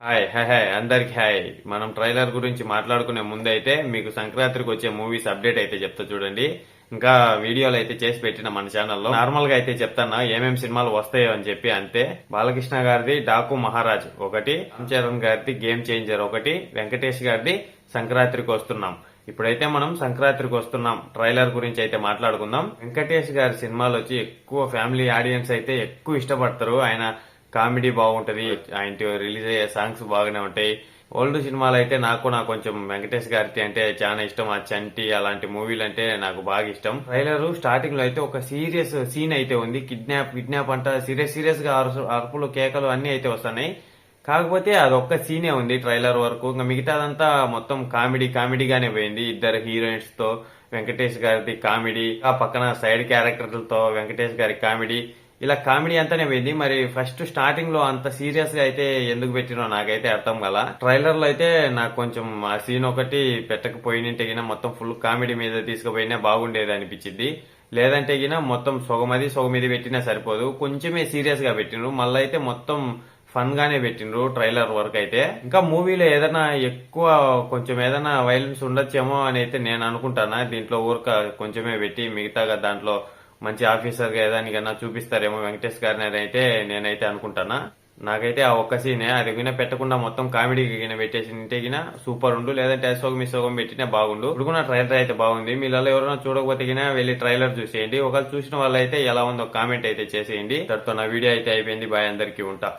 Hi hi hi అందరికి hi. మనం trailer గురించి మాట్లాడుకునే ముందు అయితే మీకు సంక్రాంతికి వచ్చే మూవీస్ అప్డేట్ అయితే చెప్తా చూడండి. ఇంకా వీడియోలు అయితే చేసి పెట్టిన మన ఛానల్లో. నార్మల్ గా అయితే చెప్తాను ఏమేం సినిమాలు వస్తాయో అని చెప్పి అంతే. బాలకృష్ణ గారిది డాకు మహారాజ్ ఒకటి, రామ్ చరణ్ గారిది గేమ్ చేంజర్ ఒకటి, వెంకటేష్ గారిది సంక్రాంతికి వస్తున్నాం. ఇప్పుడైతే మనం సంక్రాంతికి వస్తున్నాం ట్రైలర్ గురించి అయితే మాట్లాడుకుందాం. వెంకటేష్ గారి సినిమాలు వచ్చి ఎక్కువ ఫ్యామిలీ ఆడియన్స్ అయితే ఎక్కువ ఇష్టపడతారు. ఆయన కామెడీ బాగుంటది, ఆయన రిలీజ్ అయ్యే సాంగ్స్ బాగానే ఉంటాయి. ఓల్డ్ సినిమాలు అయితే నాకు కొంచెం వెంకటేష్ గారికి అంటే చాలా ఇష్టం. ఆ చంటి అలాంటి మూవీలు అంటే నాకు బాగా ఇష్టం. ట్రైలర్ స్టార్టింగ్ లో అయితే ఒక సీరియస్ సీన్ అయితే ఉంది. కిడ్నాప్ అంట సీరియస్ గా అరుపులు కేకలు అన్ని అయితే వస్తున్నాయి. కాకపోతే అదొక్క సీనే ఉంది ట్రైలర్ వరకు. ఇంకా మిగతాదంతా మొత్తం కామెడీగానే పోయింది. ఇద్దరు హీరోయిన్స్ తో వెంకటేష్ గారిది కామెడీ, ఆ పక్కన సైడ్ క్యారెక్టర్లతో వెంకటేష్ గారి కామెడీ, ఇలా కామెడీ అంతానే పోయింది. మరి ఫస్ట్ స్టార్టింగ్ లో అంత సీరియస్ గా అయితే ఎందుకు పెట్టినో నాకైతే అర్థం కల. ట్రైలర్ లో అయితే నాకు కొంచెం ఆ సీన్ ఒకటి పెట్టకపోయినంటే గిన మొత్తం ఫుల్ కామెడీ మీద తీసుకుపోయినా బాగుండేది అనిపించింది. లేదంటే గిన మొత్తం సొగమది పెట్టినా సరిపోదు, కొంచెమే సీరియస్ గా పెట్టిండ్రు. మళ్ళీ అయితే మొత్తం ఫన్ గానే పెట్టిండ్రు ట్రైలర్ వరకు అయితే. ఇంకా మూవీలో ఏదైనా ఎక్కువ కొంచెం ఏదైనా వైలెన్స్ ఉండొచ్చేమో అని అయితే నేను అనుకుంటానా. దీంట్లో ఊరక కొంచెమే పెట్టి మిగతాగా దాంట్లో మంచి ఆఫీసర్ గా ఏదానికన్నా చూపిస్తారేమో వెంకటేష్ గారిని అయితే నేనైతే అనుకుంటానా. నాకైతే ఆ ఒక్క సీనే అది గిన పెట్టకుండా మొత్తం కామెడీ గిన పెట్టేసి ఇంటే గిన సూపర్ ఉండు. లేదంటే సోగం పెట్టినా బాగుండు. ఇప్పుడు కూడా ట్రైలర్ అయితే బాగుంది. మీలో ఎవరైనా చూడకపోతే గిన వెళ్ళి ట్రైలర్ చూసేయండి. ఒకవేళ చూసిన వాళ్ళు అయితే ఎలా ఉందో కామెంట్ అయితే చేసేయండి. దాంతో నా వీడియో అయితే అయిపోయింది. బాయ్, అందరికీ ఉంటా.